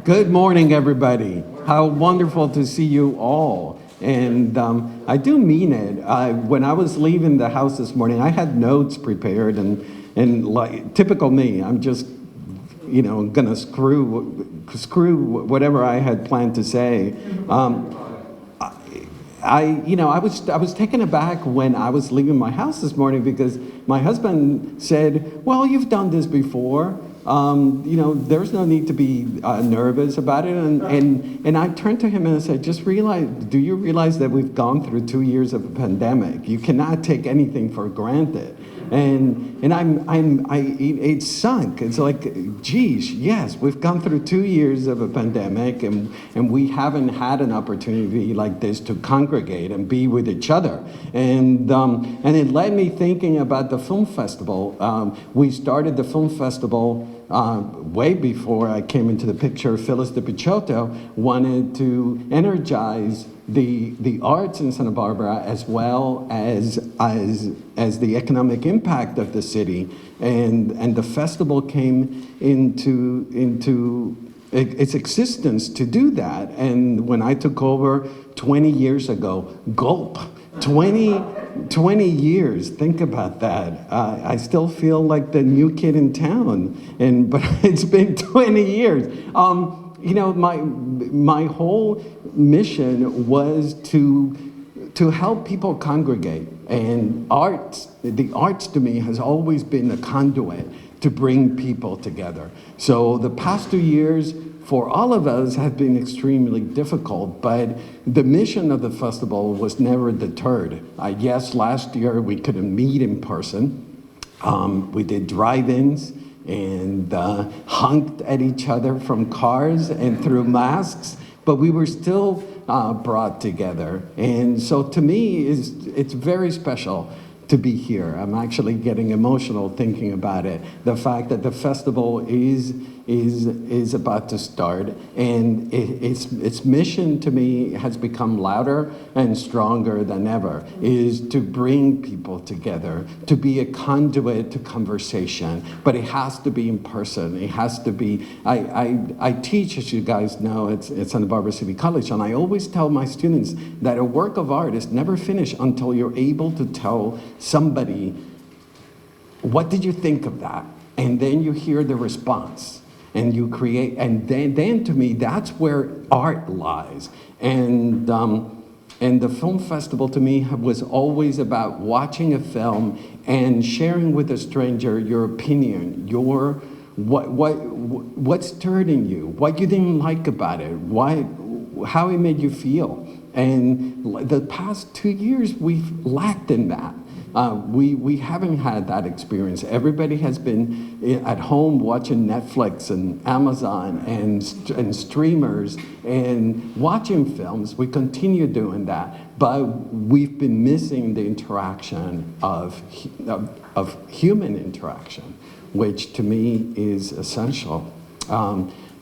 Good morning, everybody. How wonderful to see you all. And I do mean it. When I was leaving the house this morning, I had notes prepared, and like typical me, I'm just, gonna screw whatever I had planned to say. I was taken aback when I was leaving my house this morning because my husband said, "Well, you've done this before. There's no need to be nervous about it." And I turned to him and I said, do you realize that we've gone through 2 years of a pandemic? You cannot take anything for granted. And it sunk. It's like, geez, yes, we've gone through 2 years of a pandemic, and we haven't had an opportunity like this to congregate and be with each other. And it led me thinking about the film festival. We started the film festival way before I came into the picture. Phyllis de Picciotto wanted to energize the arts in Santa Barbara as well as the economic impact of the city, and the festival came into its existence to do that. And when I took over 20 years ago, gulp, 20 years, think about that. I still feel like the new kid in town, but it's been 20 years. My whole mission was to help people congregate, and the arts to me has always been a conduit to bring people together. So the past 2 years for all of us have been extremely difficult, but the mission of the festival was never deterred. Yes, last year we couldn't meet in person. We did drive-ins and honked at each other from cars and through masks, but we were still brought together. And so to me, it's very special to be here. I'm actually getting emotional thinking about it. The fact that the festival is about to start, and its mission to me has become louder and stronger than ever, is to bring people together, to be a conduit to conversation, but it has to be in person. It has to be, I teach, as you guys know, at Santa Barbara City College, and I always tell my students that a work of art is never finished until you're able to tell somebody, what did you think of that? And then you hear the response. And you create, and then to me, that's where art lies. And the film festival to me was always about watching a film and sharing with a stranger your opinion, what stirred in you, what you didn't like about it, how it made you feel. And the past 2 years, we've lacked in that. We haven't had that experience. Everybody has been at home watching Netflix and Amazon and streamers and watching films. We continue doing that, but we've been missing the interaction of human interaction, which to me is essential.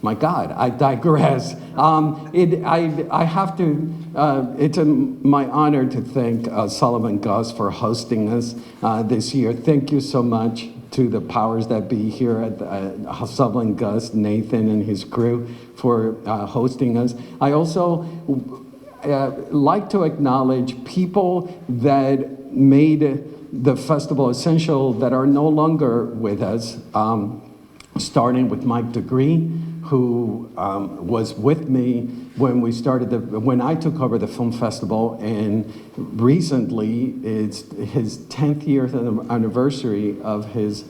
My God, I digress. I have to. It's my honor to thank Sullivan Gus for hosting us this year. Thank you so much to the powers that be here at Sullivan Gus, Nathan and his crew for hosting us. I also like to acknowledge people that made the festival essential that are no longer with us, starting with Mike DeGree, who was with me when we started when I took over the film festival, and recently it's his 10th year anniversary of his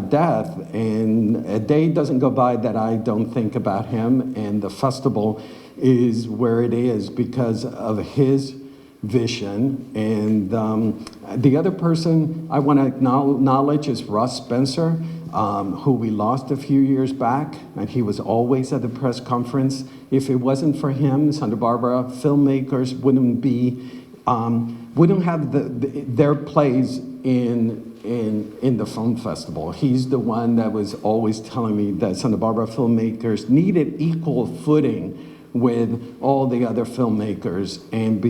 death, and a day doesn't go by that I don't think about him, and the festival is where it is because of his vision. And the other person I want to acknowledge is Russ Spencer, who we lost a few years back, and he was always at the press conference. If it wasn't for him, Santa Barbara filmmakers wouldn't have their plays in the film festival. He's the one that was always telling me that Santa Barbara filmmakers needed equal footing with all the other filmmakers, and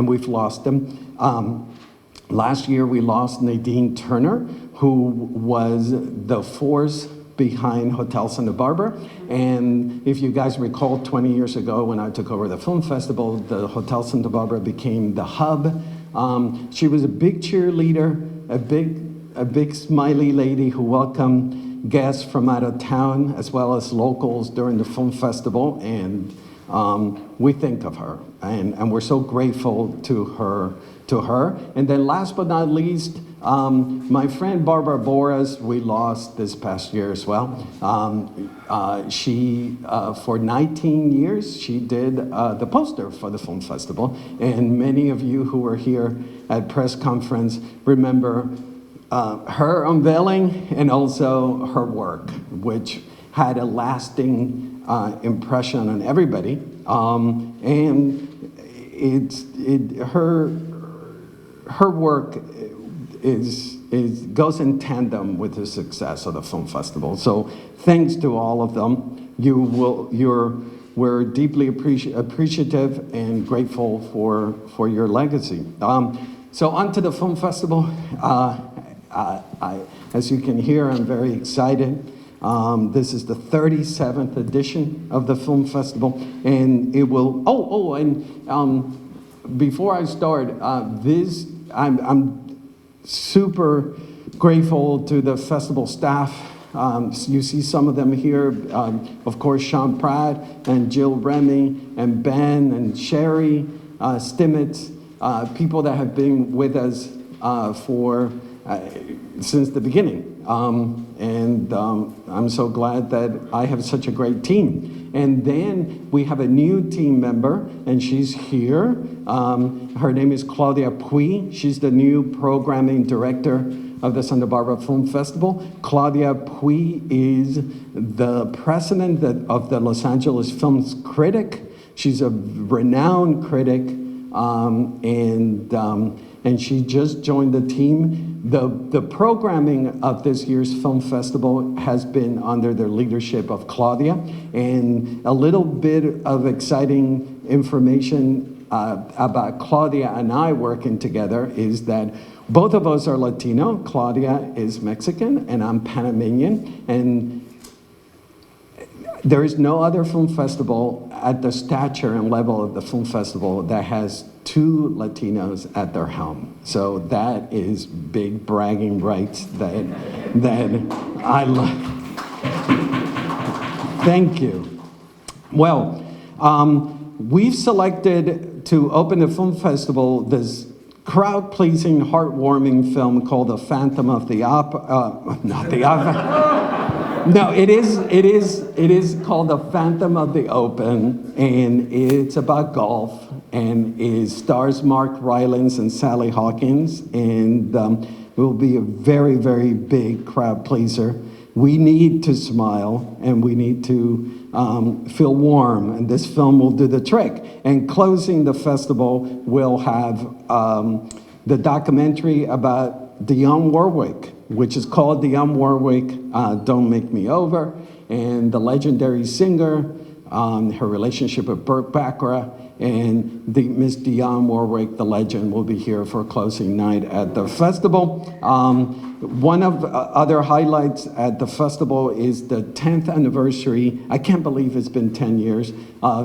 we've lost them. Last year we lost Nadine Turner, who was the force behind Hotel Santa Barbara. And if you guys recall, 20 years ago when I took over the film festival, the Hotel Santa Barbara became the hub. She was a big cheerleader, a big smiley lady who welcomed guests from out of town as well as locals during the film festival. And we think of her, and we're so grateful to her. And then last but not least, my friend Barbara Boris, we lost this past year as well. She, for 19 years, she did the poster for the film festival. And many of you who were here at press conference remember her unveiling and also her work, which had a lasting impression on everybody. And her work goes in tandem with the success of the film festival. So thanks to all of them. We're deeply appreciative and grateful for your legacy. So on to the film festival. As you can hear, I'm very excited. This is the 37th edition of the film festival, and it will. Before I start, I'm super grateful to the festival staff. You see some of them here. Of course, Sean Pratt and Jill Remy and Ben and Sherry Stimmitz, people that have been with us since the beginning. I'm so glad that I have such a great team. And then we have a new team member, and she's here. Her name is Claudia Puy. She's the new programming director of the Santa Barbara Film Festival. Claudia Puy is the president of the Los Angeles Film Critic. She's a renowned critic, and she just joined the team. The programming of this year's film festival has been under the leadership of Claudia, and a little bit of exciting information about Claudia and I working together is that both of us are Latino. Claudia is Mexican, and I'm Panamanian, and there is no other film festival at the stature and level of the film festival that has two Latinos at their helm. So that is big bragging rights that I love. Thank you. Well, we've selected to open the film festival this crowd-pleasing, heartwarming film called The Phantom of the Opera. Not the Opera. No, it is called The Phantom of the Open, and it's about golf, and it stars Mark Rylance and Sally Hawkins, and will be a very, very big crowd pleaser. We need to smile, and we need to feel warm, and this film will do the trick. And closing the festival, we'll have the documentary about Dionne Warwick, which is called Dionne Warwick, Don't Make Me Over, and the legendary singer, her relationship with Burt Bacharach, and Miss Dionne Warwick, the legend, will be here for closing night at the festival. One of the other highlights at the festival is the 10th anniversary. I can't believe it's been 10 years.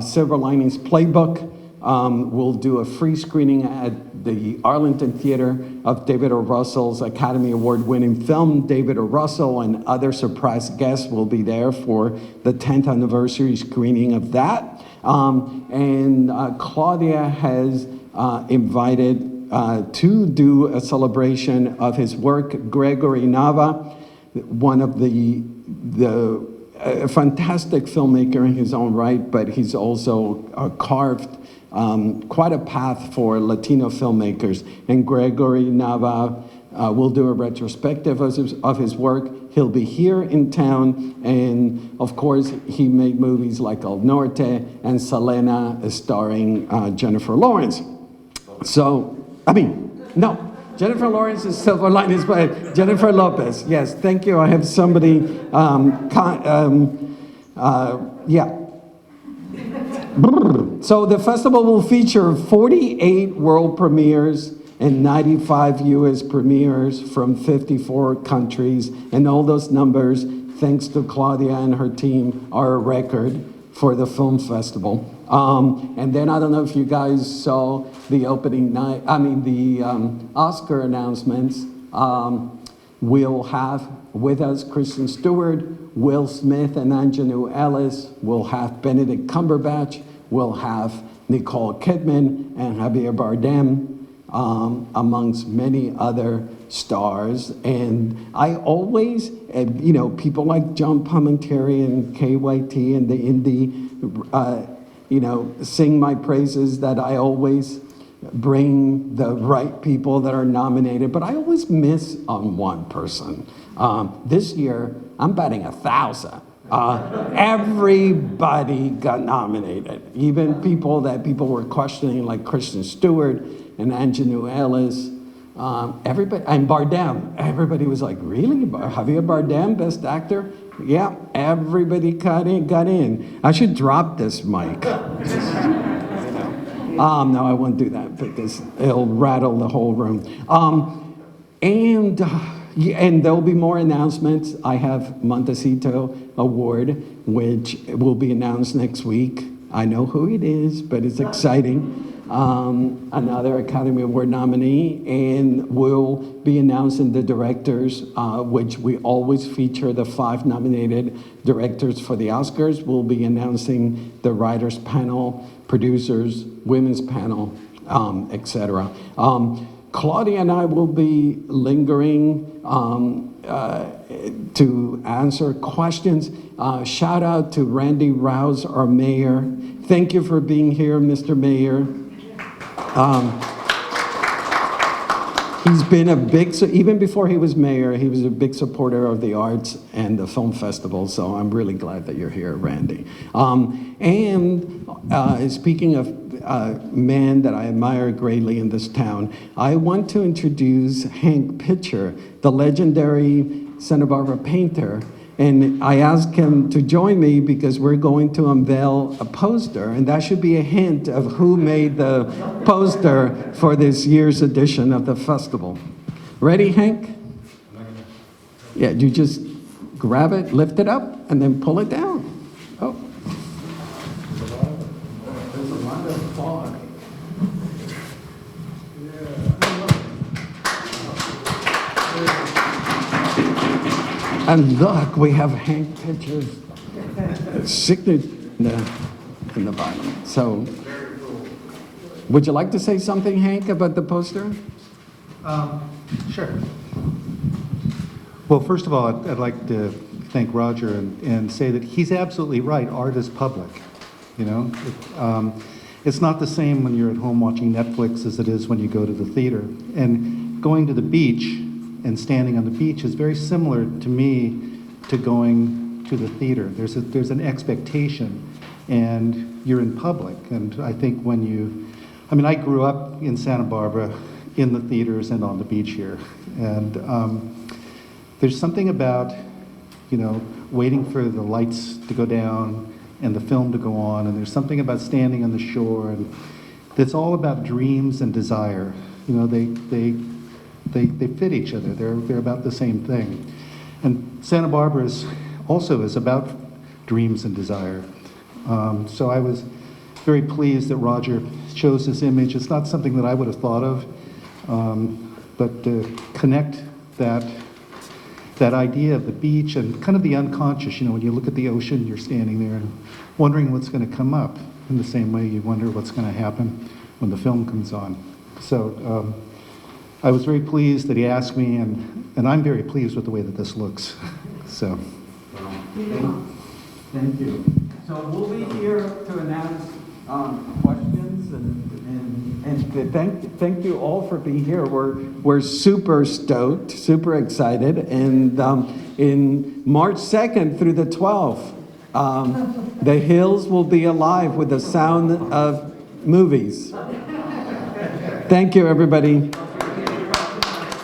Silver Linings Playbook. We'll do a free screening at the Arlington Theater of David O. Russell's Academy Award-winning film. David O. Russell and other surprise guests will be there for the 10th anniversary screening of that. Claudia has invited to do a celebration of his work, Gregory Nava, one of a fantastic filmmaker in his own right, but he's also carved quite a path for Latino filmmakers. And Gregory Nava will do a retrospective of his work. He'll be here in town, and of course, he made movies like El Norte and Selena, starring Jennifer Lawrence. Jennifer Lawrence is Silver Linings, but Jennifer Lopez. Yes, thank you. I have somebody. So the festival will feature 48 world premieres and 95 U.S. premieres from 54 countries, and all those numbers thanks to Claudia and her team, are a record for the film festival. And then I don't know if you guys saw the opening night, the Oscar announcements. We'll have with us Kristen Stewart, Will Smith and Anjanou Ellis. We'll have Benedict Cumberbatch. We'll have Nicole Kidman and Javier Bardem, amongst many other stars. And I always, people like John Palminteri and KYT and the indie, sing my praises, that I always bring the right people that are nominated, but I always miss on one person. This year, I'm batting 1,000. Everybody got nominated, even people that people were questioning, like Kristen Stewart and Anjanou Ellis. Everybody, and Bardem, everybody was like, really? Javier Bardem, Best Actor? Yeah, everybody got in. I should drop this mic. No, I won't do that because it'll rattle the whole room. And there'll be more announcements. I have Montecito Award, which will be announced next week. I know who it is, but it's exciting. Another Academy Award nominee, and we'll be announcing the directors, which we always feature the 5 nominated directors for the Oscars. We'll be announcing the writers to producers, women's panel, etc. Claudia and I will be lingering to answer questions. Shout out to Randy Rouse, our mayor. Thank you for being here, Mr. Mayor. He's been even before he was mayor, he was a big supporter of the arts and the film festival, so I'm really glad that you're here, Randy. Speaking of men that I admire greatly in this town, I want to introduce Hank Pitcher, the legendary Santa Barbara painter. And I asked him to join me because we're going to unveil a poster, and that should be a hint of who made the poster for this year's edition of the festival. Ready, Hank? Yeah, you just grab it, lift it up, and then pull it down. Oh. There's a lot of fog. And look, we have Hank Pitcher's signature in the bottom. So, would you like to say something, Hank, about the poster? Sure. Well, first of all, I'd like to thank Roger and say that he's absolutely right. Art is public. It's not the same when you're at home watching Netflix as it is when you go to the theater. And going to the beach and standing on the beach is very similar to me to going to the theater. There's an expectation, and you're in public. And I think I grew up in Santa Barbara in the theaters and on the beach here. And there's something about, waiting for the lights to go down and the film to go on, and there's something about standing on the shore, and it's all about dreams and desire. They fit each other. They're about the same thing. And Santa Barbara is about dreams and desire. So I was very pleased that Roger chose this image. It's not something that I would have thought of, but to connect that idea of the beach and kind of the unconscious, when you look at the ocean, you're standing there and wondering what's going to come up, in the same way you wonder what's going to happen when the film comes on. So I was very pleased that he asked me, and I'm very pleased with the way that this looks. So. Thank you. So we'll be here to announce questions and thank you all for being here. We're super stoked, super excited, and in March 2nd through the 12th, the hills will be alive with the sound of movies. Thank you, everybody.